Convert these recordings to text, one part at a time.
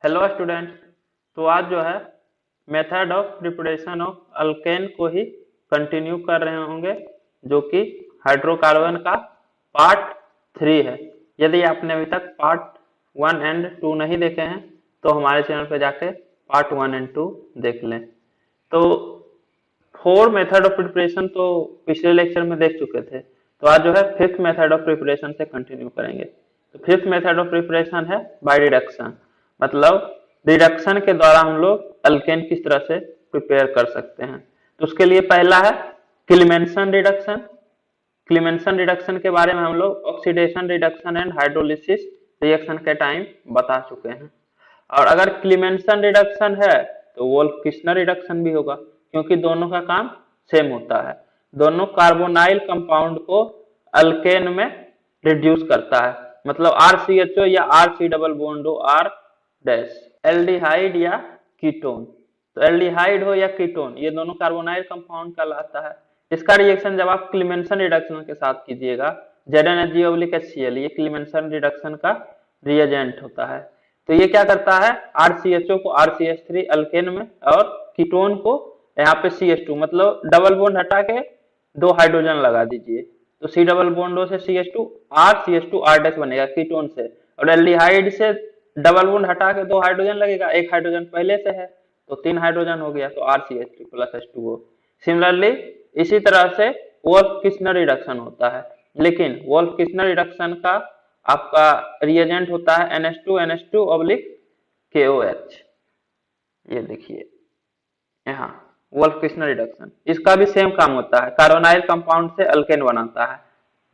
Hello students. तो आज जो है method of preparation of alkane को ही कंटिन्यू कर रहे होंगे, जो कि हाइड्रोकार्बन का पार्ट 3 है। यदि आपने अभी तक पार्ट 1 एंड 2 नहीं देखे हैं तो हमारे चैनल पर जाके पार्ट 1 एंड 2 देख लें। तो 4 मेथड ऑफ प्रिपरेशन तो पिछले लेक्चर में देख चुके थे, तो आज जो है 5th मेथड ऑफ प्रिपरेशन से कंटिन्यू करेंगे। तो 5th मेथड ऑफ प्रिपरेशन है बाय रिडक्शन, मतलब रिडक्शन के द्वारा हम लोग अल्केन किस तरह से प्रिपेयर कर सकते हैं। तो उसके लिए पहला है क्लीमेंसन रिडक्शन। क्लीमेंसन रिडक्शन के बारे में हम लोग oxidation reduction and hydrolysis reaction के टाइम बता चुके हैं। और अगर क्लीमेंसन रिडक्शन है तो वोल्फ-किस्नर रिडक्शन भी होगा, क्योंकि दोनों का काम सेम होता है। दोनों कार्बोनाइल कंपाउंड को अल्केन में रिड्यूस करता है, मतलब RCHO या RC डबल बॉन्ड हो R डैश, एल्डिहाइड या कीटोन। तो एल्डिहाइड हो या कीटोन, ये दोनों कार्बोनाइल कंपाउंड कहलाता है। इसका रिएक्शन जब आप क्लीमेंसन रिडक्शन के साथ कीजिएगा, ZnHgOHCl, ये क्लीमेंसन रिडक्शन का रिएजेंट होता है। तो ये क्या करता है, RCHO को RCH3 अल्केन में और कीटोन को यहाँ पे CH2, मतलब डबल बॉन्ड हटा के 2 हाइड्रोजन लगा दीजिए, तो C डबल बॉन्ड से CH2 CH2 R डैश बनेगा कीटोन से, और एल्डिहाइड से डबल बॉन्ड हटा के 2 हाइड्रोजन लगेगा, एक हाइड्रोजन पहले से है तो 3 हाइड्रोजन हो गया, तो RCH3 प्लस H2O। सिमिलरली इसी तरह से वोल्फ-किस्नर रिडक्शन होता है, लेकिन वोल्फ-किस्नर रिडक्शन का आपका रिएजेंट होता है NH2 ऑब्लिक KOH। ये देखिए यहाँ वोल्फ-किस्नर रिडक्शन, इसका भी सेम काम होता है, कार्बोनाइल कंपाउंड से अल्केन बनाता है,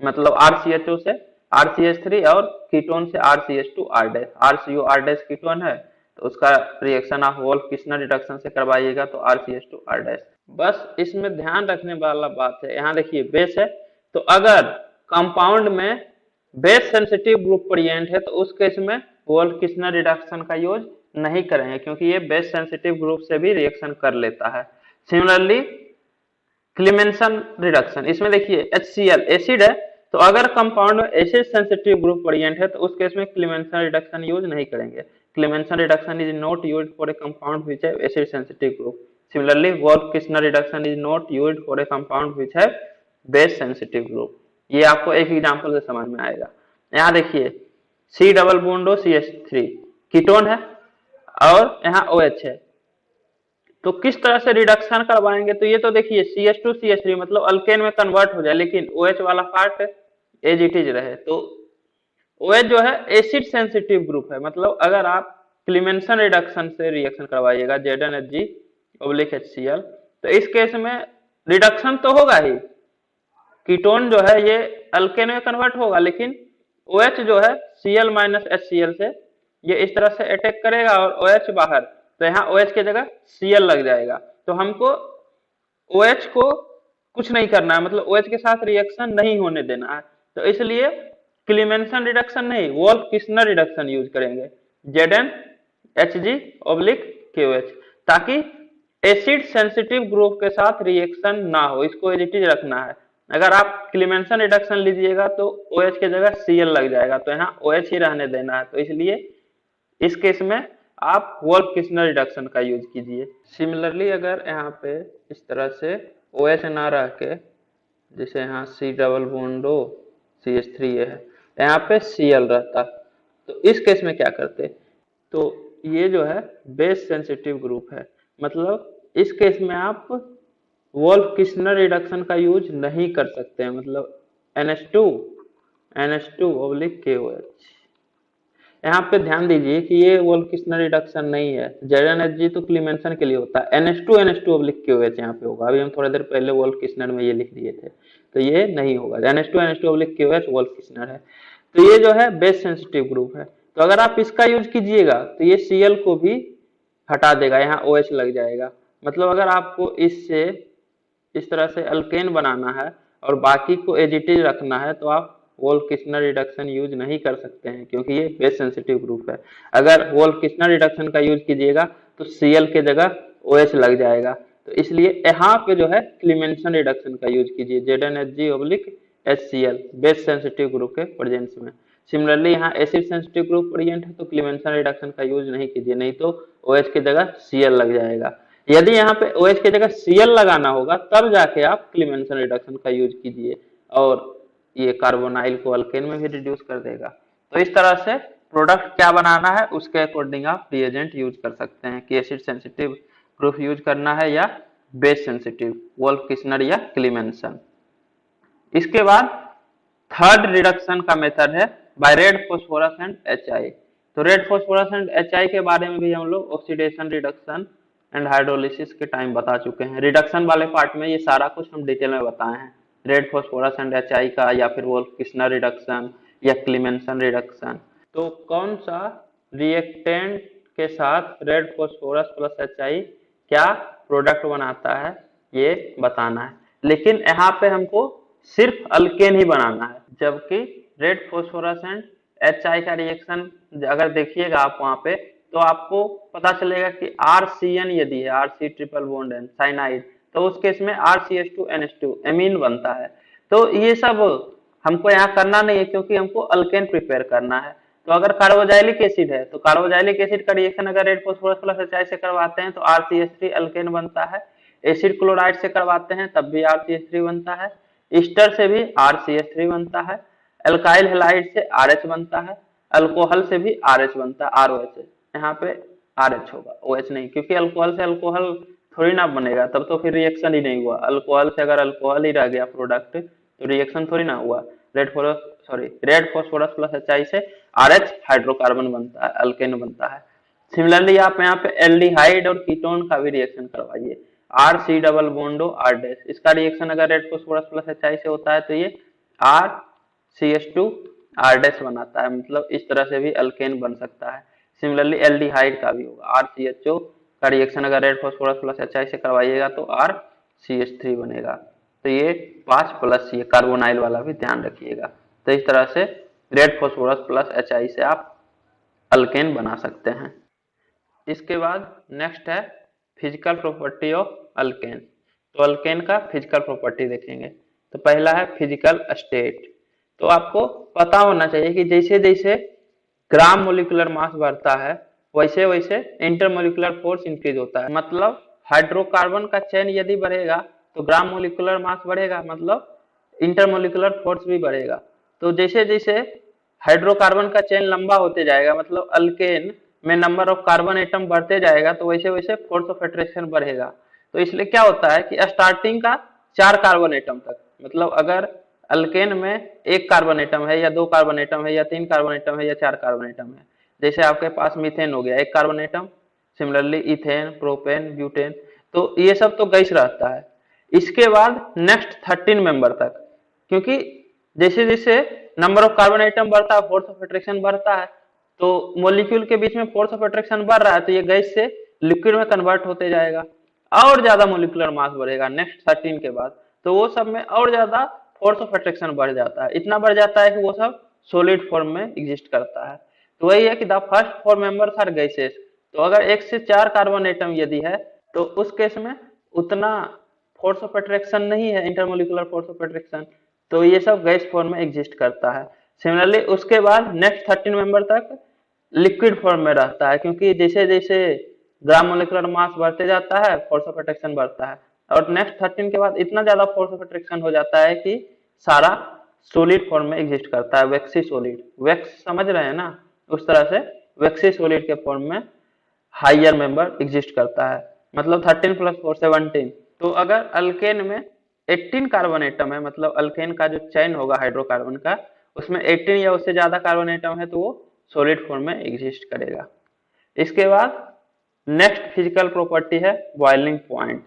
मतलब RCHO से RCH3 और कीटोन से RCH2 R dash, RCO R dash ketone है तो उसका रिएक्शन आप वोल्फ-किस्नर रिडक्शन से करवाइएगा तो RCH2 R डैश। बस इसमें ध्यान रखने वाला बात है, यहाँ देखिए बेस है, तो अगर कंपाउंड में बेस सेंसिटिव ग्रुप प्रेजेंट है तो उस केस में वोल्फ-किस्नर रिडक्शन का यूज नहीं करेंगे, क्योंकि ये बेस सेंसिटिव ग्रुप से भी रिएक्शन कर लेता है। सिमिलरली क्लीमेंसन रिडक्शन, इसमें देखिए HCl एसिड है, तो अगर कंपाउंड में एसिड सेंसिटिव ग्रुप प्रेजेंट है तो उस केस में क्लीमेंसन रिडक्शन यूज नहीं करेंगे। Clemmensen reduction is not used for a compound which have acid sensitive group. Similarly Wolff Kishner reduction is not used for a compound which have base sensitive group. ये आपको एक example से समझ में आएगा। यहाँ देखिए C double bond CH3 ketone है और यहाँ OH है, तो किस तरह से रिडक्शन करवाएंगे, तो ये तो देखिए CH2 CH3 मतलब अल्केन में कन्वर्ट हो जाए, लेकिन OH वाला पार्ट एज इट इज रहे। तो OH जो है एसिड सेंसिटिव ग्रुप है, मतलब अगर आप क्लीमेंसन रिडक्शन से रिएक्शन करवाइएगा ZnHgOHCl तो इस केस में रिडक्शन तो होगा ही, कीटोन जो है ये अल्केन में कन्वर्ट होगा, लेकिन OH जो है Cl माइनस HCl से ये इस तरह से अटैक करेगा और OH बाहर, तो यहाँ OH की जगह Cl लग जाएगा। तो हमको OH को कुछ नहीं करना है, मतलब OH के साथ रिएक्शन नहीं होने देना है, तो इसलिए क्लीमेंसन रिडक्शन नहीं वोल्फ-किस्नर रिडक्शन यूज करेंगे ZnHgOH, ताकि एसिड सेंसिटिव ग्रुप के साथ रिएक्शन ना हो, इसको एज इट इज रखना है। अगर आप क्लीमेंसन रिडक्शन लीजिएगा तो OH की जगह Cl लग जाएगा, तो यहाँ OH ही रहने देना है, तो इसलिए इस केस में आप वोल्फ-किस्नर रिडक्शन का यूज कीजिए। सिमिलरली अगर यहाँ पे इस तरह से OH ना रह के, जैसे यहाँ C डबल बॉन्ड CH3 है, यहाँ पे Cl रहता, तो इस केस में क्या करते, तो ये जो है बेस सेंसिटिव ग्रुप है, मतलब इस केस में आप वोल्फ-किस्नर रिडक्शन का यूज नहीं कर सकते हैं, मतलब NH2 ऑब्लिक KOH। यहाँ पे ध्यान दीजिए कि ये वोल्फ-किस्नर रिडक्शन नहीं है, ZnHg तो क्लीमेंसन के लिए होता है, NH2 ऑब्लिक KOH यहाँ पे होगा। अभी हम थोड़ी देर पहले वोल्फ-किस्नर में ये लिख दिए थे, तो ये नहीं होगा, NH2 ऑब्लिक KOH वोल्फ-किस्नर है। तो ये जो है बेस सेंसिटिव ग्रुप है, तो अगर आप इसका यूज कीजिएगा तो ये Cl को भी हटा देगा, यहाँ OH लग जाएगा। मतलब अगर आपको इससे इस तरह से अल्केन बनाना है और बाकी को एज इट इज रखना है तो आप वोल्फ-किस्नर रिडक्शन यूज नहीं कर सकते हैं, क्योंकि ये बेस सेंसिटिव ग्रुप है। अगर वोल्फ-किस्नर रिडक्शन का यूज कीजिएगा तो Cl के जगह OH लग जाएगा, तो इसलिए यहाँ पे जो है क्लीमेंसन रिडक्शन का यूज कीजिए ZnHgOHCl बेस सेंसिटिव ग्रुप के प्रेजेंस में। सिमिलरली यहाँ एसिड सेंसिटिव ग्रुप ओरिएंट है तो क्लीमेंसन रिडक्शन का यूज नहीं कीजिए, नहीं तो OH की जगह Cl लग जाएगा। यदि यहाँ पे OH की जगह Cl लगाना होगा तब जाके आप क्लीमेंसन रिडक्शन का यूज कीजिए और ये कार्बोनाइल को अल्केन में भी रिड्यूस कर देगा। तो इस तरह से प्रोडक्ट क्या बनाना है उसके अकॉर्डिंग आप रिएजेंट यूज कर सकते हैं कि एसिड सेंसिटिव ग्रुप यूज करना है या बेस सेंसिटिव वोल्फ किस्नर या क्लीमेंसन। इसके बाद थर्ड रिडक्शन का मेथड है by red phosphorus and HI। तो रेड फॉस्फोरस एंड HI के बारे में भी हम लोग ऑक्सीडेशन रिडक्शन एंड हाइड्रोलिसिस के टाइम बता चुके हैं। रिडक्शन वाले पार्ट में ये सारा कुछ हम डिटेल में बताए हैं, रेड फॉस्फोरस एंड HI का या फिर वोल्फ किस्नर रिडक्शन या क्लीमेंसन रिडक्शन। तो कौन सा रिएक्टेंट के साथ रेड फॉस्फोरस प्लस HI क्या प्रोडक्ट बनाता है ये बताना है, लेकिन यहाँ पे हमको सिर्फ अल्केन ही बनाना है, जबकि रेड फॉस्फोरस एंड HI का रिएक्शन अगर देखिएगा आप वहां पे तो आपको पता चलेगा कि RCN यदि है, RC triple bond N cyanide, तो उस केस में RCH2NH2 एमीन बनता है। तो ये सब हमको यहाँ करना नहीं है क्योंकि हमको अल्केन प्रिपेयर करना है। तो अगर कार्बोजाइलिक एसिड है तो कार्बोजाइलिक एसिड का रिएक्शन अगर रेड फॉस्फोरस प्लस HI से करवाते हैं तो RCH3 अल्केन बनता है। एसिड क्लोराइड से करवाते हैं तब भी RCH3 बनता है। ईस्टर से भी RCH3 बनता है। एल्काइल हैलाइड से RH बनता है। अल्कोहल से भी RH बनता है, ROH। यहाँ पे RH होगा, OH नहीं, क्योंकि अल्कोहल से अल्कोहल थोड़ी ना बनेगा, तब तो फिर रिएक्शन ही नहीं हुआ। अल्कोहल से अगर अल्कोहल ही रह गया प्रोडक्ट तो रिएक्शन थोड़ी ना हुआ। रेड फॉस्फोरस प्लस HI से RH हाइड्रोकार्बन बनता है, अल्केन बनता है। सिमिलरली आप यहाँ पे एल्डिहाइड और कीटोन का भी रिएक्शन करवाइए, RC डबल बॉन्डो R डैश, इसका रिएक्शन अगर रेड फॉस्फोरस प्लस HI से होता है तो ये RCH2 R डैश बनाता है, मतलब इस तरह से भी अल्केन बन सकता है। सिमिलरली एल्डिहाइड का भी होगा, RCHO का रिएक्शन अगर रेड फॉस्फोरस प्लस HI से करवाइएगा तो RCH3 बनेगा। तो ये 5 प्लस ये कार्बोनाइल वाला भी ध्यान रखिएगा। तो इस तरह से रेड फॉस्फोरस प्लस HI से आप अल्केन बना सकते हैं। इसके बाद नेक्स्ट है फिजिकल प्रॉपर्टी ऑफ अल्केन। तो अल्केन का फिजिकल प्रॉपर्टी देखेंगे। तो पहला है फिजिकल स्टेट। तो आपको पता होना चाहिए कि जैसे जैसे ग्राम मोलिकुलर मास बढ़ता है वैसे वैसे इंटरमोलिकुलर फोर्स इंक्रीज होता है। मतलब हाइड्रोकार्बन का चेन यदि बढ़ेगा तो ग्राम मोलिकुलर मास बढ़ेगा, मतलब इंटरमोलिकुलर फोर्स भी बढ़ेगा। तो जैसे जैसे हाइड्रोकार्बन का चेन लंबा होते जाएगा, मतलब अल्केन में नंबर ऑफ कार्बन एटम बढ़ते जाएगा, तो वैसे वैसे फोर्स ऑफ अट्रैक्शन बढ़ेगा। तो इसलिए क्या होता है कि स्टार्टिंग का 4 कार्बन एटम तक, मतलब अगर अल्केन में 1 कार्बन एटम है या 2 कार्बन एटम है या 3 कार्बन एटम है या 4 कार्बन एटम है, जैसे आपके पास मीथेन हो गया 1 carbon atom, similarly ethane, propane, butane, तो ये सब तो गैस रहता है। इसके बाद नेक्स्ट 13 मेंबर तक, क्योंकि जैसे जैसे नंबर ऑफ कार्बन एटम बढ़ता है फोर्स ऑफ अट्रैक्शन बढ़ता है, तो मॉलिक्यूल के बीच में फोर्स ऑफ अट्रैक्शन बढ़ रहा है तो ये गैस से लिक्विड में कन्वर्ट होते जाएगा, और ज्यादा मोलिकुलर मास बढ़ेगा नेक्स्ट 13 के बाद, तो वो सब में और ज्यादा फोर्स ऑफ अट्रैक्शन बढ़ जाता है, इतना बढ़ जाता है कि वो सब सॉलिड फॉर्म में एग्जिस्ट करता है। तो वही है कि the first 4 members are gases. तो अगर 1 से 4 कार्बन एटम यदि है तो उस केस में उतना फोर्स ऑफ अट्रैक्शन नहीं है, इंटरमोलिकुलर फोर्स ऑफ अट्रैक्शन, तो ये सब गैस फॉर्म में एग्जिस्ट करता है। सिमिलरली उसके बाद नेक्स्ट 13 मेंबर तक लिक्विड फॉर्म में रहता है, क्योंकि जैसे जैसे ग्राम मोलिकुलर मास बढ़ते जाता है फोर्स ऑफ अट्रैक्शन बढ़ता है, और नेक्स्ट 13 के बाद इतना ज्यादा फोर्स ऑफ अट्रैक्शन हो जाता है कि सारा सॉलिड फॉर्म में एग्जिस्ट करता है, वैक्सी सॉलिड, वैक्स समझ रहे हैं ना, उस तरह से वैक्सी सॉलिड के फॉर्म में हायर मेंबर एग्जिस्ट करता है, मतलब 13 प्लस 4 17। तो अगर अल्केन में 18 कार्बन एटम है, मतलब अल्केन का जो चेन होगा हाइड्रोकार्बन का उसमें 18 या उससे ज्यादा कार्बन एटम है तो वो सॉलिड फॉर्म में एग्जिस्ट करेगा। इसके बाद नेक्स्ट फिजिकल प्रॉपर्टी है बॉइलिंग पॉइंट।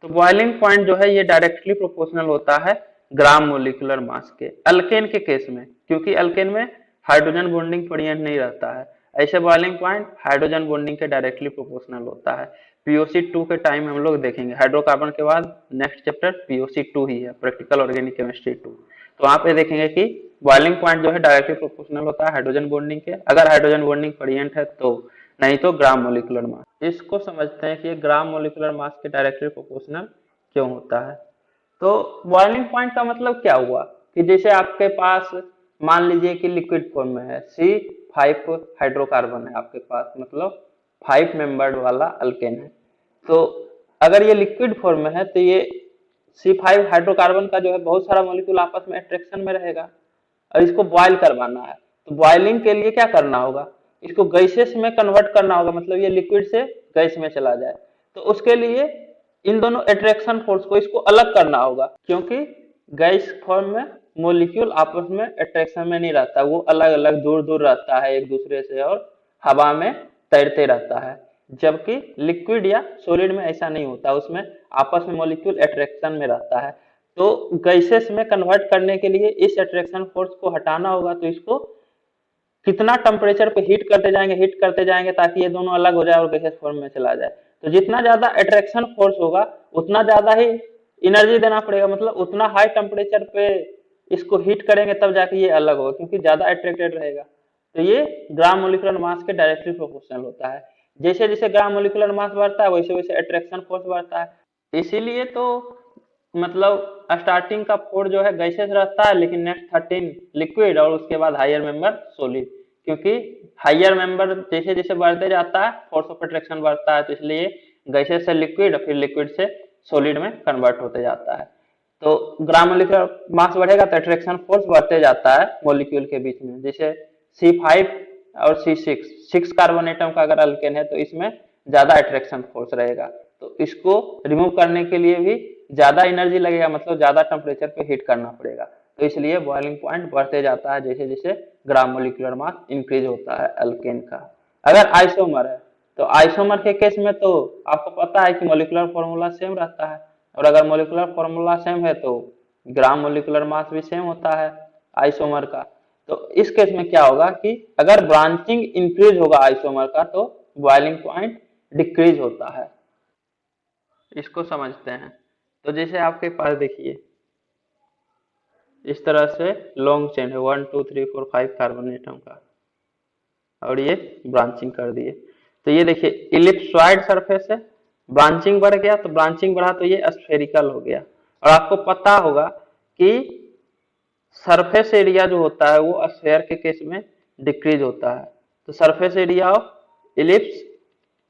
तो बॉइलिंग पॉइंट जो है ये डायरेक्टली प्रोपोर्शनल होता है ग्राम मोलिकुलर मास के, अल्केन के केस में, क्योंकि अल्केन में हाइड्रोजन बॉन्डिंग प्रोडिएंट नहीं रहता है, ऐसे बॉइलिंग पॉइंट हाइड्रोजन बॉन्डिंग के डायरेक्टली प्रोपोर्शनल होता है। POC2 के टाइम हम लोग देखेंगे, हाइड्रोकार्बन के बाद नेक्स्ट चैप्टर POC2 ही है, प्रैक्टिकल ऑर्गेनिक केमिस्ट्री 2। तो वहां पे देखेंगे कि बॉइलिंग पॉइंट जो है डायरेक्टली प्रोपोर्शनल होता है हाइड्रोजन बॉन्डिंग के, अगर हाइड्रोजन बॉन्डिंग प्रोडिएंट है तो, नहीं तो ग्राम मोलिकुलर मास। इसको समझते हैं कि ग्राम मोलिकुलर मास के डायरेक्टली प्रोपोर्शनल क्यों होता है। तो बॉइलिंग पॉइंट का मतलब क्या हुआ कि जैसे आपके पास मान लीजिए कि लिक्विड फॉर्म में है, C5 हाइड्रोकार्बन है आपके पास, मतलब 5 मेंबर्ड वाला अल्केन है। तो अगर ये लिक्विड फॉर्म में है तो ये C5 हाइड्रोकार्बन का जो है बहुत सारा मॉलिक्यूल आपस में अट्रैक्शन में रहेगा और इसको बॉयल करवाना है। तो बॉइलिंग के लिए क्या करना होगा, इसको गैसेस में कन्वर्ट करना होगा, मतलब ये लिक्विड से गैस में चला जाए। तो उसके लिए इन दोनों अट्रैक्शन फोर्स को इसको अलग करना होगा, क्योंकि गैस फॉर्म में मॉलिक्यूल आपस में अट्रैक्शन में नहीं रहता, वो अलग अलग दूर दूर रहता है एक दूसरे से और हवा में तैरते रहता है। जबकि लिक्विड या सॉलिड में ऐसा नहीं होता, उसमें आपस में मॉलिक्यूल अट्रैक्शन में रहता है। तो गैसेस में कन्वर्ट करने के लिए इस अट्रैक्शन फोर्स को हटाना होगा। तो इसको कितना टेम्परेचर पे हीट करते जाएंगे ताकि ये दोनों अलग हो जाए और गैसेस फॉर्म में चला जाए। तो जितना ज्यादा अट्रैक्शन फोर्स होगा उतना ज्यादा ही एनर्जी देना पड़ेगा, मतलब उतना हाई टेम्परेचर पे इसको हीट करेंगे तब जाके ये अलग होगा, क्योंकि ज्यादा अट्रैक्टेड रहेगा। तो ये ग्राम मोलिकुलर मास के डायरेक्टली प्रोपोर्शनल होता है। जैसे जैसे ग्राम मोलिकुलर मास बढ़ता है वैसे वैसे अट्रैक्शन फोर्स बढ़ता है। इसीलिए तो मतलब स्टार्टिंग का 4 जो है गैसेस रहता है, लेकिन नेक्स्ट 13 लिक्विड और उसके बाद हायर मेंबर सॉलिड, क्योंकि हायर मेंबर जैसे जैसे बढ़ते जाता है फोर्स ऑफ अट्रैक्शन बढ़ता है, तो इसलिए गैसेस से लिक्विड फिर लिक्विड से सॉलिड में कन्वर्ट होते जाता है। तो ग्राम मोलिकुलर मास बढ़ेगा तो अट्रैक्शन फोर्स बढ़ते जाता है मॉलिक्यूल के बीच में। जैसे C5 और C6, 6 कार्बन एटम का अगर अल्केन है तो इसमें ज्यादा अट्रैक्शन फोर्स रहेगा, तो इसको रिमूव करने के लिए भी ज्यादा एनर्जी लगेगा, मतलब ज्यादा टेम्परेचर पे हीट करना पड़ेगा। तो इसलिए बॉइलिंग पॉइंट बढ़ते जाता है जैसे जैसे ग्राम मोलिकुलर मास इंक्रीज होता है अल्केन का। अगर आइसोमर है तो आइसोमर के केस में तो आपको पता है कि मोलिकुलर फॉर्मूला सेम रहता है, और अगर मोलिकुलर फॉर्मूला सेम है तो ग्राम मोलिकुलर मास भी सेम होता है आइसोमर का। तो इस केस में क्या होगा कि अगर ब्रांचिंग इंक्रीज होगा आइसोमर का तो बॉइलिंग पॉइंट डिक्रीज होता है। इसको समझते हैं। तो जैसे आपके पास देखिए इस तरह से लॉन्ग चेन है 1 2 3 4 5 कार्बन एटम का, और ये ब्रांचिंग कर दिए। तो ये देखिए इलिप्सॉइड सरफेस है, ब्रांचिंग बढ़ गया, तो ब्रांचिंग बढ़ा तो ये स्फेरिकल हो गया। और आपको पता होगा कि सरफेस एरिया जो होता है वो स्फेयर के केस में डिक्रीज होता है। तो सरफेस एरिया ऑफ इलिप्स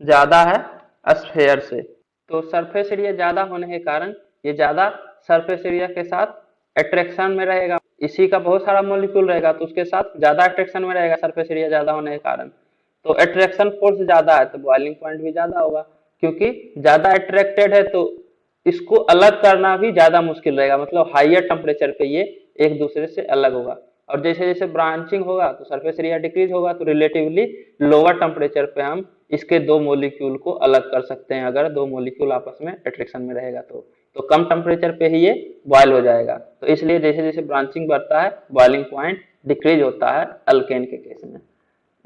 ज्यादा है स्फेयर से, तो सरफेस एरिया ज्यादा होने के कारण ये ज्यादा सरफेस एरिया के साथ अट्रैक्शन में रहेगा। इसी का बहुत सारा मॉलिक्यूल रहेगा तो उसके साथ ज्यादा अट्रैक्शन में रहेगा सरफेस एरिया ज्यादा होने के कारण। तो अट्रैक्शन फोर्स ज्यादा है तो बॉइलिंग पॉइंट भी ज्यादा होगा, क्योंकि ज्यादा अट्रैक्टेड है तो इसको अलग करना भी ज्यादा मुश्किल रहेगा, मतलब हाइयर टेम्परेचर पे ये एक दूसरे से अलग होगा। और जैसे जैसे ब्रांचिंग होगा तो सरफेस एरिया डिक्रीज होगा, तो रिलेटिवली लोअर टेम्परेचर पे हम इसके दो मॉलिक्यूल को अलग कर सकते हैं। अगर दो मॉलिक्यूल आपस में अट्रैक्शन में रहेगा तो कम टेम्परेचर पे ही ये बॉयल हो जाएगा। तो इसलिए जैसे जैसे ब्रांचिंग बढ़ता है बॉइलिंग पॉइंट डिक्रीज होता है अल्केन के केस में।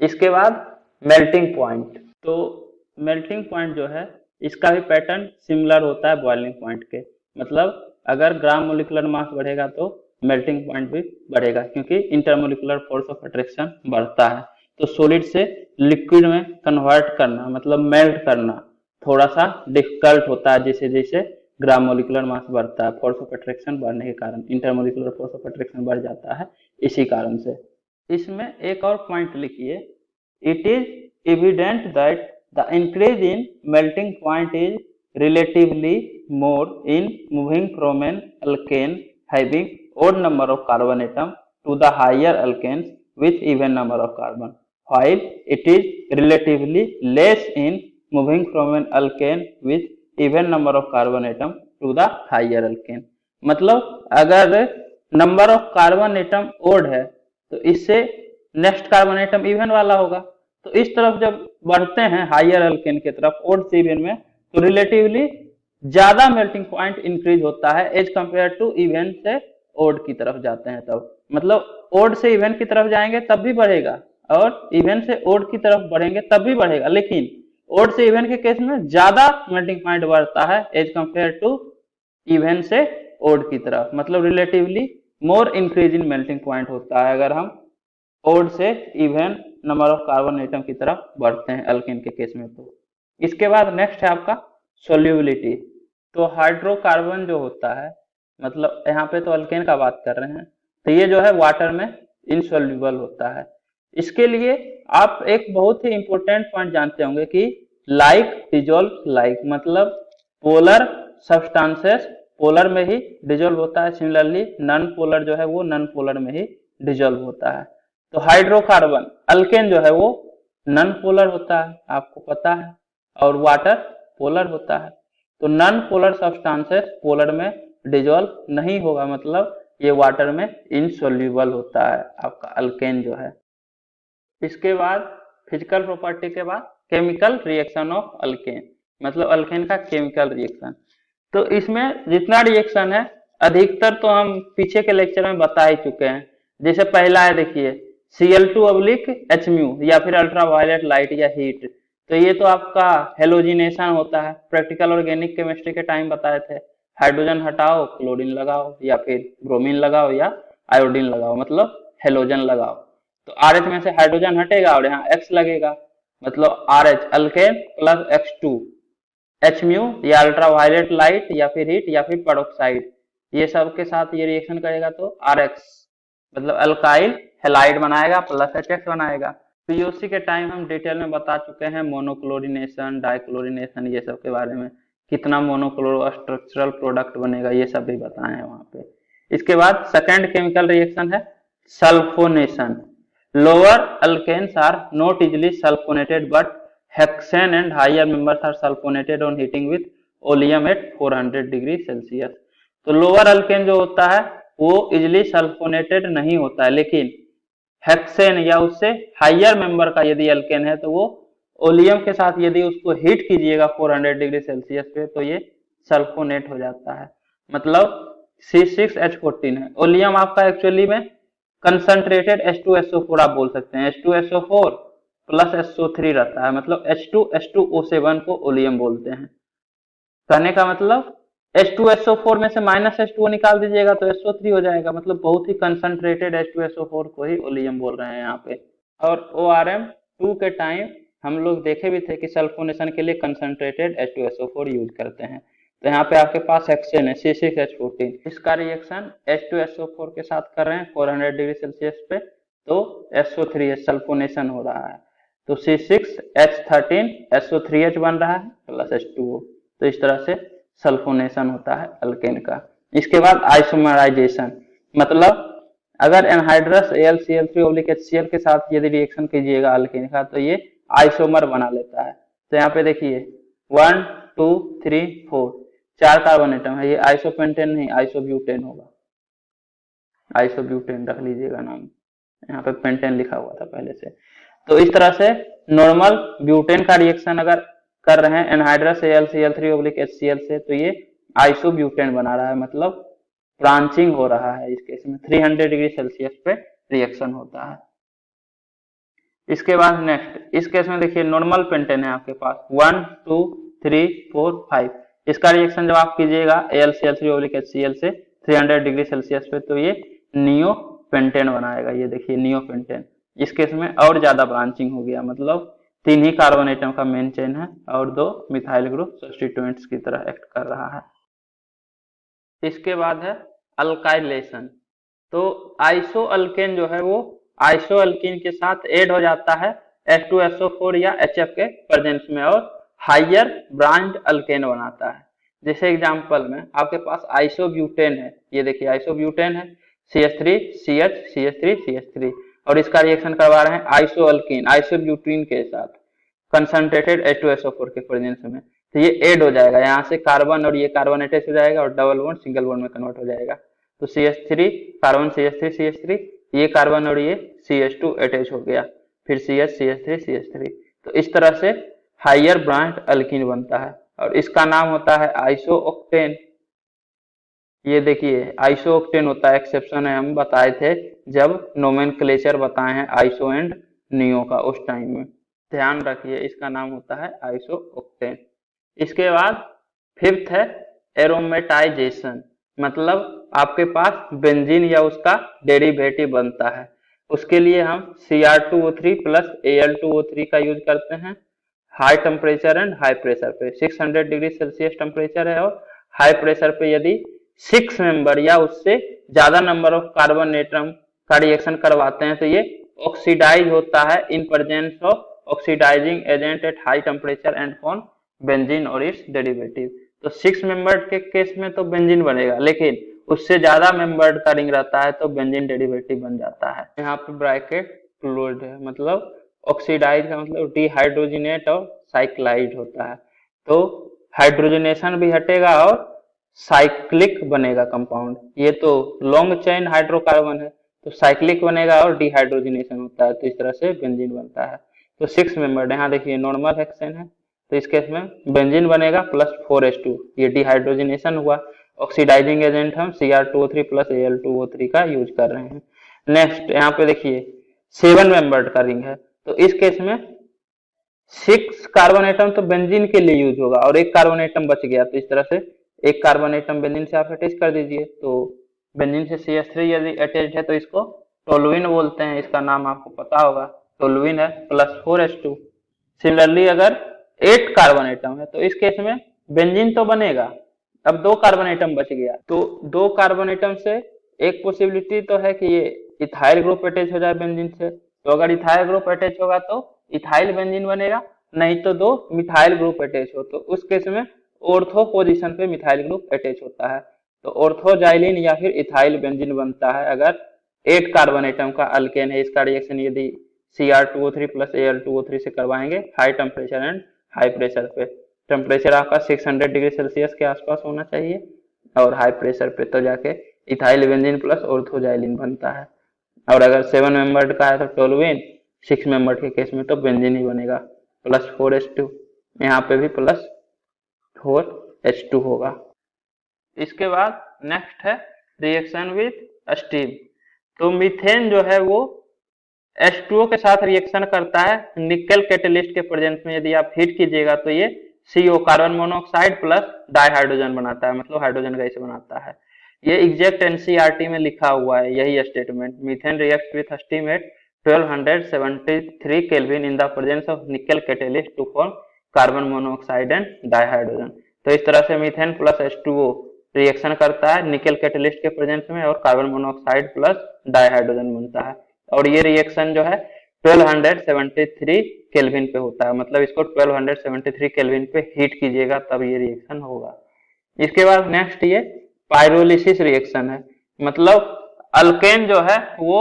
इसके बाद मेल्टिंग पॉइंट, तो मेल्टिंग पॉइंट जो है इसका भी पैटर्न सिमिलर होता है बॉइलिंग पॉइंट के, मतलब अगर ग्राम मोलिकुलर मास बढ़ेगा तो मेल्टिंग पॉइंट भी बढ़ेगा, क्योंकि इंटरमोलिकुलर फोर्स ऑफ अट्रैक्शन बढ़ता है। तो सॉलिड से लिक्विड में कन्वर्ट करना, मतलब मेल्ट करना थोड़ा सा डिफिकल्ट होता है जैसे जैसे ग्राम मोलिकुलर मास बढ़ता है, फोर्स ऑफ अट्रैक्शन बढ़ने के कारण इंटरमोलिकुलर फोर्स ऑफ अट्रैक्शन बढ़ जाता है इसी कारण से। इसमें एक और पॉइंट लिखिए, it is evident that the increase in melting point is relatively more in moving from an alkane having odd number of carbon atom to the higher alkanes with even number of carbon, while it is relatively less in moving from an alkane with even number of carbon atom to the higher alkane। मतलब अगर number of carbon atom odd है तो इससे next carbon atom even वाला होगा। तो इस तरफ जब बढ़ते हैं हायर अल्केन की तरफ ओड से इवन में, तो रिलेटिवली ज्यादा मेल्टिंग पॉइंट इंक्रीज होता है एज कंपेयर टू इवन से ओड की तरफ जाते हैं तब, मतलब ओड से इवन की तरफ जाएंगे तब भी बढ़ेगा और इवन से ओड की तरफ बढ़ेंगे तब भी बढ़ेगा, लेकिन ओड से इवन के केस में ज्यादा मेल्टिंग पॉइंट बढ़ता है एज कंपेयर टू इवन से ओड की तरफ, मतलब relatively more increase in melting point होता है अगर हम ओड से even number of carbon atom की तरफ बढ़ते हैं अल्केन के केस में। तो इसके बाद नेक्स्ट है आपका सोल्यूबिलिटी। तो हाइड्रोकार्बन जो होता है, मतलब यहाँ पे तो अल्केन का बात कर रहे हैं, तो ये जो है वाटर में इनसॉल्युबल होता है। इसके लिए आप एक बहुत ही इंपॉर्टेंट पॉइंट जानते होंगे कि लाइक डिजोल्व लाइक, मतलब पोलर सब्सटेंसेस पोलर में ही डिजोल्व होता है, सिमिलरली नॉन पोलर जो है वो नॉन पोलर में ही डिजोल्व होता है। तो हाइड्रोकार्बन अल्केन जो है वो नॉन पोलर होता है, आपको पता है, और वाटर पोलर होता है। तो नॉन पोलर सब्सटेंसेस पोलर में डिजोल्व नहीं होगा, मतलब ये वाटर में इनसॉल्युबल होता है आपका अल्केन जो है। इसके बाद फिजिकल प्रॉपर्टी के बाद केमिकल रिएक्शन ऑफ अल्केन, मतलब अल्केन का केमिकल रिएक्शन। तो इसमें जितना रिएक्शन है अधिकतर तो हम पीछे के लेक्चर में बता ही चुके हैं। जैसे पहला है देखिए Cl2/Hmu या फिर अल्ट्रावायलेट लाइट या हीट, तो ये तो आपका हेलोजिनेशन होता है। प्रैक्टिकल ऑर्गेनिक केमिस्ट्री के टाइम बताए थे, हाइड्रोजन हटाओ क्लोरीन लगाओ या फिर ब्रोमीन लगाओ या आयोडीन लगाओ, मतलब हेलोजन लगाओ। तो RH में से हाइड्रोजन हटेगा और यहाँ X लगेगा, मतलब RH alkane plus X2। Hmu या अल्ट्रावायलेट लाइट या फिर हीट या फिर पेरोक्साइड, ये सब के साथ ये रिएक्शन करेगा तो RX मतलब अल्काइल हैलाइड बनाएगा प्लस HX बनाएगा। पीओसी के टाइम हम डिटेल में बता चुके हैं, मोनोक्लोरिनेशन डाइक्लोरिनेशन ये सब के बारे में, कितना मोनोक्लोरो स्ट्रक्चरल प्रोडक्ट बनेगा ये सब भी बताए हैं वहां पे। इसके बाद सेकेंड केमिकल रिएक्शन है sulphonation. Lower alkanes are not easily sulphonated but hexane and higher members are sulphonated on heating with oleum at 400 degree Celsius. तो लोअर अल्केन जो होता है वो इजिली सल्फोनेटेड नहीं होता है, लेकिन हेक्सेन या उससे हायर मेंबर का यदि अल्केन है तो वो ओलियम के साथ यदि उसको हीट कीजिएगा 400 डिग्री सेल्सियस पे तो ये सल्फोनेट हो जाता है, मतलब C6H14 है। ओलियम आपका एक्चुअली में कंसंट्रेटेड H2SO4 आप बोल सकते हैं, H2SO4 प्लस SO3 रहता है, मतलब H2H2O7 को ओलियम बोलते हैं। कहने का मतलब H2SO4 में से माइनस H2O निकाल दीजिएगा तो SO3 हो जाएगा, मतलब बहुत ही कंसंट्रेटेड H2SO4 को ही ओलियम बोल रहे हैं यहाँ पे। और ORM2 के टाइम हम लोग देखे भी थे कि सल्फोनेशन के लिए कंसंट्रेटेड H2SO4 यूज करते हैं। तो यहाँ पे आपके पास हेक्सेन है C6H14, इसका रिएक्शन H2SO4 के साथ कर रहे हैं 400 डिग्री सेल्सियस पे, तो SO3 है, सल्फोनेशन हो रहा है, तो C6H13 SO3H बन रहा है प्लस H2O। तो इस तरह से सल्फोनेशन होता है अल्केन का। इसके बाद आइसोमराइजेशन, मतलब अगर एनहाइड्रस AlCl3/HCl के साथ यदि रिएक्शन कीजिएगा अल्केन का तो ये आइसोमर बना लेता है। तो यहाँ पे देखिए 1 2 3 4 4 कार्बन एटम है, ये आइसोपेंटेन नहीं आइसोब्यूटेन होगा, आइसोब्यूटेन रख लीजिएगा नाम, यहाँ पे पेंटेन लिखा हुआ था पहले से। तो इस तरह से नॉर्मल ब्यूटेन का रिएक्शन अगर कर रहे हैं एनहाइड्रस AlCl3/HCl से तो ये आइसोब्यूटेन बना रहा है, मतलब ब्रांचिंग हो रहा है। इस केस में 300 डिग्री सेल्सियस पे रिएक्शन होता है। इसके बाद नेक्स्ट इस केस में देखिए नॉर्मल पेंटेन है आपके पास 1 2 3 4 5, इसका रिएक्शन जब आप कीजिएगा AlCl3/HCl से 300 डिग्री सेल्सियस पे तो ये नियो पेंटेन बनाएगा। ये देखिए नियो पेंटेन, इस केस में और ज्यादा ब्रांचिंग हो गया, मतलब 3 ही कार्बन एटम का मेन चेन है और 2 मिथाइल ग्रुप सब्स्टिट्यूएंट्स की तरह एक्ट कर रहा है। इसके बाद है अल्काइलेशन। तो आइसो अल्केन जो है वो आइसो अल्कीन के साथ ऐड हो जाता है H2SO4 या HF के प्रेजेंस में और हायर ब्रांच अल्केन बनाता है। जैसे एग्जांपल में आपके पास आइसोब्यूटेन है, ये देखिए आइसोब्यूटेन है CH3 CH CH3 CH3 और इसका रिएक्शन करवा रहे हैं आइसो अल्कीन आइसोब्यूटीन के साथ कंसंट्रेटेड H2SO4 के प्रेजेंस में, तो ये ऐड हो जाएगा, यहाँ से कार्बन और ये कार्बन अटैच हो जाएगा और डबल बॉन्ड सिंगल बॉन्ड में कन्वर्ट हो जाएगा। तो CH3 कार्बन CH3 CH3, ये कार्बन और ये CH2 अटैच हो गया, फिर CH CH3 CH3, तो इस तरह से हायर ब्रांच अल्कीन बनता है और इसका नाम होता है आइसोओक्टेन। ये देखिए आइसोओक्टेन होता है, एक्सेप्शन है, हम बताए थे जब नोमेनक्लेचर बताए हैं आइसो एंड नियो का उस टाइम में, ध्यान रखिए इसका नाम होता है आइसोओक्टेन। इसके बाद फिफ्थ है एरोमेटाइजेशन, मतलब आपके पास बेंजीन या उसका डेरिवेटिव बनता है, उसके लिए हम Cr2O3 प्लस Al2O3 का यूज करते हैं high temperature and high pressure पे। 600 डिग्री सेल्सियस टेम्परेचर है और हाई प्रेशर पे यदि 6 मेंबर या उससे ज्यादा नंबर ऑफ कार्बन एटम का रिएक्शन करवाते हैं तो ये ऑक्सीडाइज होता है in presence of oxidising agent at high temperature and form benzene और इट्स डेरिवेटिव। तो 6 मेंबर्ड के केस में तो बेंजीन बनेगा, लेकिन उससे ज्यादा मेंबर्ड का रिंग रहता है तो बेंजीन डेरिवेटिव बन जाता है। यहाँ पे ब्रैकेट क्लोज्ड है, मतलब ऑक्सीडाइज का मतलब डिहाइड्रोजिनेट और साइक्लाइड होता है। तो हाइड्रोजनेशन भी हटेगा और साइक्लिक बनेगा कंपाउंड। ये तो लॉन्ग चेन हाइड्रोकार्बन है तो साइक्लिक बनेगा और डिहाइड्रोजनेशन होता है, तो इस तरह से बेंजीन बनता है। तो 6 मेंबर्ड, यहाँ देखिए नॉर्मल हेक्सेन है तो इस केस में बेंजीन बनेगा प्लस 4s2, ये डिहाइड्रोजनेशन हुआ। ऑक्सीडाइजिंग एजेंट हम Cr2O3 प्लस Al2O3 का यूज कर रहे हैं। नेक्स्ट यहाँ पे देखिए 7 मेंबर्ड का रिंग है, तो इस केस में 6 कार्बन एटम तो बेंजीन के लिए यूज होगा और एक कार्बन एटम बच गया, तो इस तरह से एक कार्बन एटम बेंजीन से आप अटैच कर दीजिए। तो बेंजीन से CH3 यदि अटैच है तो इसको टोलुइन बोलते हैं, इसका नाम आपको पता होगा, टोलुइन है प्लस 4s2। सिमिलरली अगर 8 कार्बन एटम है तो इस केस में बेंजीन तो बनेगा, अब 2 कार्बन एटम बच गया, तो 2 कार्बन एटम से एक पॉसिबिलिटी तो है कि ये इथाइल ग्रुप अटैच हो जाए बेंजीन से, तो अगर इथाइल ग्रुप अटैच होगा तो इथाइल बेंजीन बनेगा, नहीं तो 2 मिथाइल ग्रुप अटैच हो तो उस केस में ऑर्थो पोजीशन पे मिथाइल ग्रुप अटैच होता है, तो ऑर्थोजाइलिन या फिर इथाइल बेंजीन बनता है अगर 8 कार्बन एटम का अल्केन है। इसका रिएक्शन यदि Cr2O3 प्लस Al2O3 से करवाएंगे high temperature and high pressure पे। टेम्परेचर आपका 600 डिग्री सेल्सियस के आसपास होना चाहिए और हाई प्रेशर पे, तो जाके इथाइल बेंजीन प्लस ऑर्थोजाइलिन बनता है। और अगर 7 मेंबर्ड का है तो टोलुइन, 6 मेंबर्ड के केस में तो बेंजीन ही बनेगा प्लस 4s2, यहाँ पे भी प्लस 4h2 होगा। इसके बाद नेक्स्ट है रिएक्शन विथ स्टीम। तो मीथेन जो है वो H2O के साथ रिएक्शन करता है निकल कैटेलिस्ट के प्रेजेंस में। यदि आप हीट कीजिएगा तो ये CO carbon monoxide plus dihydrogen बनाता है, मतलब हाइड्रोजन गैस बनाता है। ये एग्जैक्ट NCERT में लिखा हुआ है यही statement, methane react with steam at 1273 kelvin in the presence of nickel catalyst to form carbon monoxide and dihydrogen. तो इस तरह से मीथेन प्लस H2O रिएक्शन करता है निकल कैटेलिस्ट के प्रेजेंस में और कार्बन मोनोऑक्साइड प्लस डाइहाइड्रोजन बनता है, और ये रिएक्शन जो है 1273 केल्विन पे होता है, मतलब इसको 1273 केल्विन पे हीट कीजिएगा तब ये रिएक्शन होगा। इसके बाद नेक्स्ट ये पायरोलिसिस रिएक्शन है, मतलब अल्केन जो है वो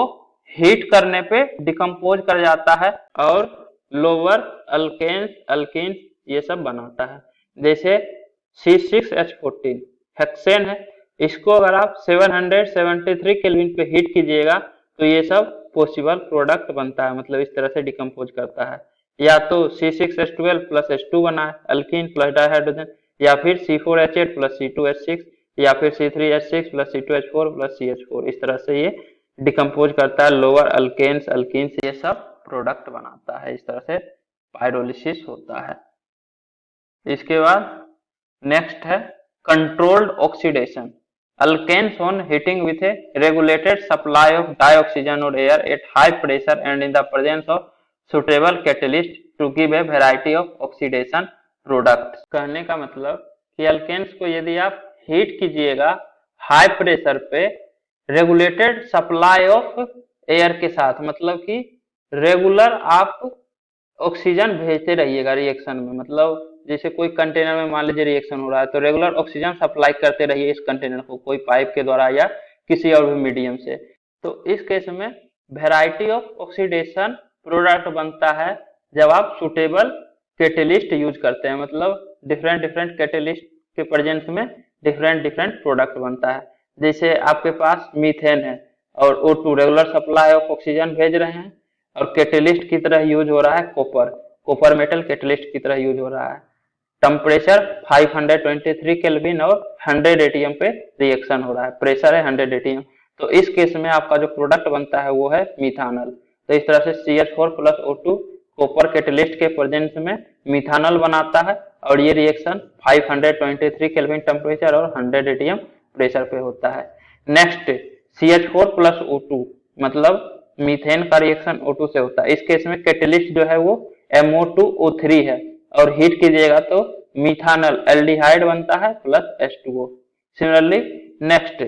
हीट करने पे डिकम्पोज कर जाता है और लोअर अल्केन्स अल्कीन्स ये सब बनाता है। जैसे C6H14 हेक्सेन है, इसको अगर आप 773 केल्विन पे हीट कीजिएगा तो ये सब पॉसिबल प्रोडक्ट बनता है, मतलब इस तरह से डिकम्पोज करता है। या तो C6H12 प्लस H2 बना है अल्कीन प्लस डाइहाइड्रोजन, या फिर C4H8 प्लस C2H6, या फिर C3H6 plus C2H4 plus CH4, इस तरह से ये डिकम्पोज करता है लोअर अल्केन्स अल्कीन्स ये सब प्रोडक्ट बनाता है। इस तरह से पायरोलिसिस होता है। इसके बाद नेक्स्ट है controlled oxidation. Alkanes on heating with a regulated supply of dioxygen or air at high pressure and in the presence of suitable catalyst to give a variety of oxidation products। कहने का मतलब कि alkanes को यदि आप heat कीजिएगा high pressure पे regulated supply of air के साथ, मतलब कि रेगुलर आप ऑक्सीजन भेजते रहिएगा रिएक्शन में, मतलब जैसे कोई कंटेनर में मान लीजिए रिएक्शन हो रहा है तो रेगुलर ऑक्सीजन सप्लाई करते रहिए इस कंटेनर को कोई पाइप के द्वारा या किसी और भी मीडियम से। तो इस केस में वैरायटी ऑफ ऑक्सीडेशन प्रोडक्ट बनता है जब आप सुटेबल कैटेलिस्ट यूज करते हैं, मतलब डिफरेंट डिफरेंट कैटेलिस्ट के प्रेजेंस में डिफरेंट डिफरेंट प्रोडक्ट बनता है। जैसे आपके पास मीथेन है और O2 regular supply of oxygen भेज रहे हैं और कैटेलिस्ट की तरह यूज हो रहा है कॉपर मेटल कैटेलिस्ट की तरह यूज हो रहा है। टेम्परेचर 523 केल्विन और 100 एटीएम पे रिएक्शन हो रहा है, प्रेशर है 100 एटीएम। तो इस केस में आपका जो प्रोडक्ट बनता है वो है मिथानल। तो इस तरह से CH4 plus O2 copper catalyst के प्रेजेंस में मिथानल बनाता है और ये रिएक्शन 523 केल्विन टेम्परेचर और 100 एटीएम प्रेशर पे होता है। नेक्स्ट CH4 प्लस O2 मतलब मीथेन का रिएक्शन O2 से होता है, इस केस में कैटेलिस्ट जो है वो MO2O3 है और हीट कीजिएगा तो मिथानल एल्डिहाइड बनता है प्लस H2O। सिमिलरली नेक्स्ट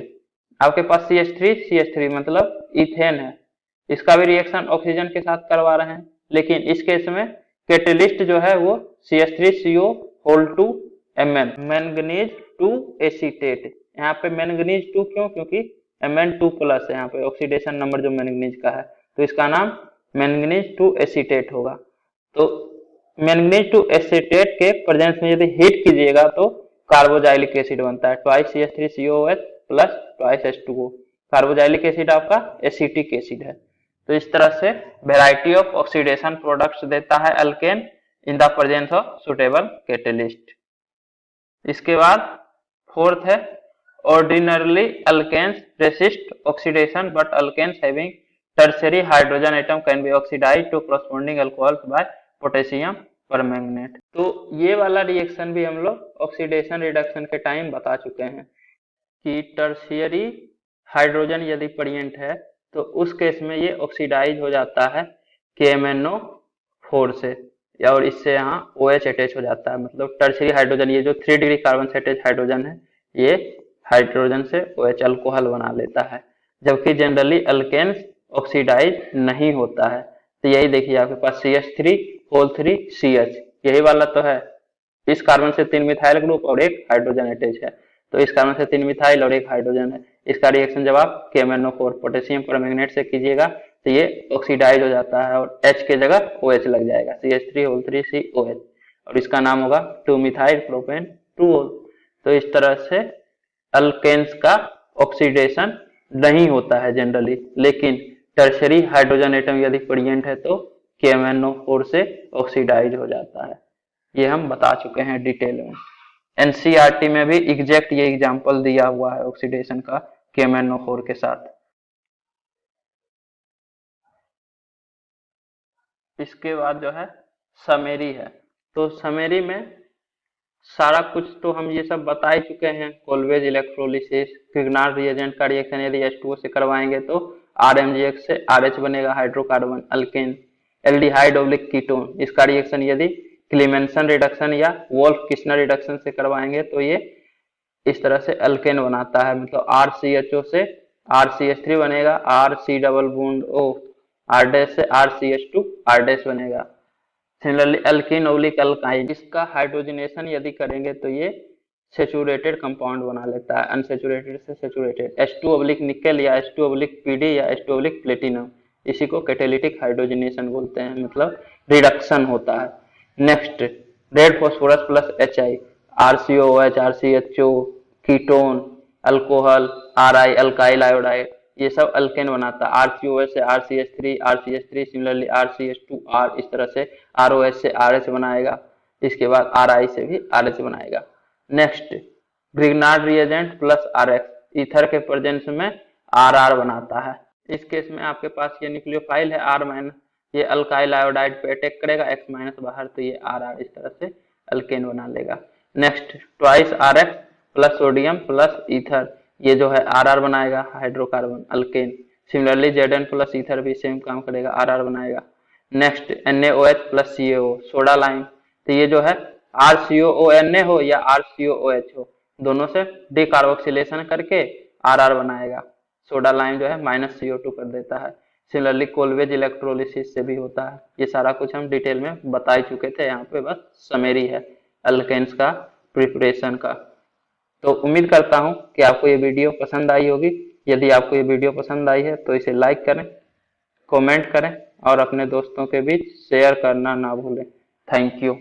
आपके पास CH3 मतलब इथेन है, इसका भी रिएक्शन ऑक्सीजन के साथ करवा रहे हैं, लेकिन इस केस में कैटेलिस्ट जो है वो CH3CO Mn मैंगनीज 2 एसीटेट। यहाँ पे मैंगनीज 2 क्यों? क्योंकि Mn2 प्लस है, यहाँ पे ऑक्सीडेशन नंबर जो मैंगनीज का है, तो इसका नाम मैंगनीज 2 एसीटेट होगा। तो मैंगनीज 2 एसीटेट के प्रेजेंस में यदि हीट कीजिएगा तो कार्बोजाइलिक एसिड बनता है, twice CH3COOH plus twice H2O। Carboxylic acid आपका एसिटिक एसिड है। तो इस तरह से वैरायटी ऑफ ऑक्सीडेशन प्रोडक्ट्स देता है alkane in the presence of suitable catalyst. इसके बाद फोर्थ है ordinarily alkanes resist oxidation but alkanes having tertiary hydrogen atom can be oxidised to corresponding alcohols by potassium permanganate. तो ये वाला reaction भी हम लोग ऑक्सीडेशन रिडक्शन के टाइम बता चुके हैं कि टर्शियरी हाइड्रोजन यदि प्रेजेंट है तो उस केस में ये ऑक्सीडाइज हो जाता है KMnO4 से, और इससे यहाँ OH अटैच हो जाता है। मतलब टर्शियरी हाइड्रोजन, ये जो 3 डिग्री कार्बन से अटैच हाइड्रोजन है, ये हाइड्रोजन से OH अल्कोहल बना लेता है, जबकि जनरली अल्केन्स ऑक्सीडाइज नहीं होता है। तो यही देखिए आपके पास CH3 यही वाला तो है, इस कार्बन से 3 मिथाइल ग्रुप और एक हाइड्रोजन अटैच है, तो इस कार्बन से 3 मिथाइल और एक हाइड्रोजन है। इसका रिएक्शन जब आप KMnO4 पोटेशियम परमैंगनेट से कीजिएगा तो ये ऑक्सीडाइज हो जाता है और H के जगह OH लग जाएगा, CH3COH, और इसका नाम होगा 2 मिथाइल प्रोपेन 2-ol। तो इस तरह से अल्केन्स का ऑक्सीडेशन नहीं होता है जनरली, लेकिन टर्शियरी हाइड्रोजन एटम यदि प्रेजेंट है तो KMnO4 से ऑक्सीडाइज हो जाता है। ये हम बता चुके हैं डिटेल में। NCERT में भी एग्जैक्ट ये एग्जांपल दिया हुआ है ऑक्सीडेशन का KMnO4 के साथ। इसके बाद जो है समेरी है। तो समेरी में सारा कुछ तो हम ये सब बता ही चुके हैं, कोलवेज इलेक्ट्रोलिसिस, क्रिग्नार्ड रिएजेंट का रिएक्शन यदि H2O से करवाएंगे तो RMgX से RH बनेगा hydrocarbon alkane. Aldehyde oblique ketone, इसका रिएक्शन यदि क्लीमेंसन रिडक्शन या वोल्फ किस्नर रिडक्शन से करवाएंगे तो ये इस तरह से अल्केन बनाता है। मतलब RCHO से RCH3 बनेगा, RC double bond O, R से RCH2 R बनेगा। सिमिलरली अल्कीन ऑब्लिक अल्काइन, इसका हाइड्रोजनेशन यदि करेंगे तो ये सेचुरेटेड कंपाउंड बना लेता है, अनसेचुरेटेड से सेचुरेटेड। H2 ऑब्लिक निकेल या H2 ऑब्लिक PD या H2 ऑब्लिक प्लेटिनम, इसी को कैटेलिटिक हाइड्रोजनेशन बोलते हैं, मतलब रिडक्शन होता है। Next red phosphorus plus HI, RCOH, RCHO, ketone, alcohol, RI alkyl iodide, ये सब अल्केन बनाता है। RCOH से RCH3 सिमिलरली RCH2R, इस तरह से ROH से RH बनाएगा, इसके बाद RI से भी RH बनाएगा। Next Grignard reagent plus RX, ether के प्रेजेंस में RR बनाता है। इस केस में आपके पास ये न्यूक्लियोफाइल है R-, ये अल्काइल आयोडाइड पे अटैक करेगा X- बाहर, तो ये RR इस तरह से अल्केन बना लेगा। Next twice RX plus sodium plus ether, ये जो है RR बनाएगा hydrocarbon alkane. Similarly Zn plus ether भी सेम काम करेगा, RR बनाएगा। Next NaOH plus CaO, soda lime, तो ये जो है RCOONA हो या RCOOH हो, दोनों से डिकार्बोक्सिलेशन करके RR बनाएगा। सोडा लाइम जो है -CO2 कर देता है। सिमिलरली कोलवेज इलेक्ट्रोलिसिस से भी होता है। ये सारा कुछ हम डिटेल में बता ही चुके थे, यहाँ पे बस समरी है अल्केन्स का प्रिपरेशन का। तो उम्मीद करता हूँ कि आपको ये वीडियो पसंद आई होगी। यदि आपको ये वीडियो पसंद आई है तो इसे लाइक करें, कमेंट करें और अपने दोस्तों के बीच शेयर करना ना भूलें। Thank you.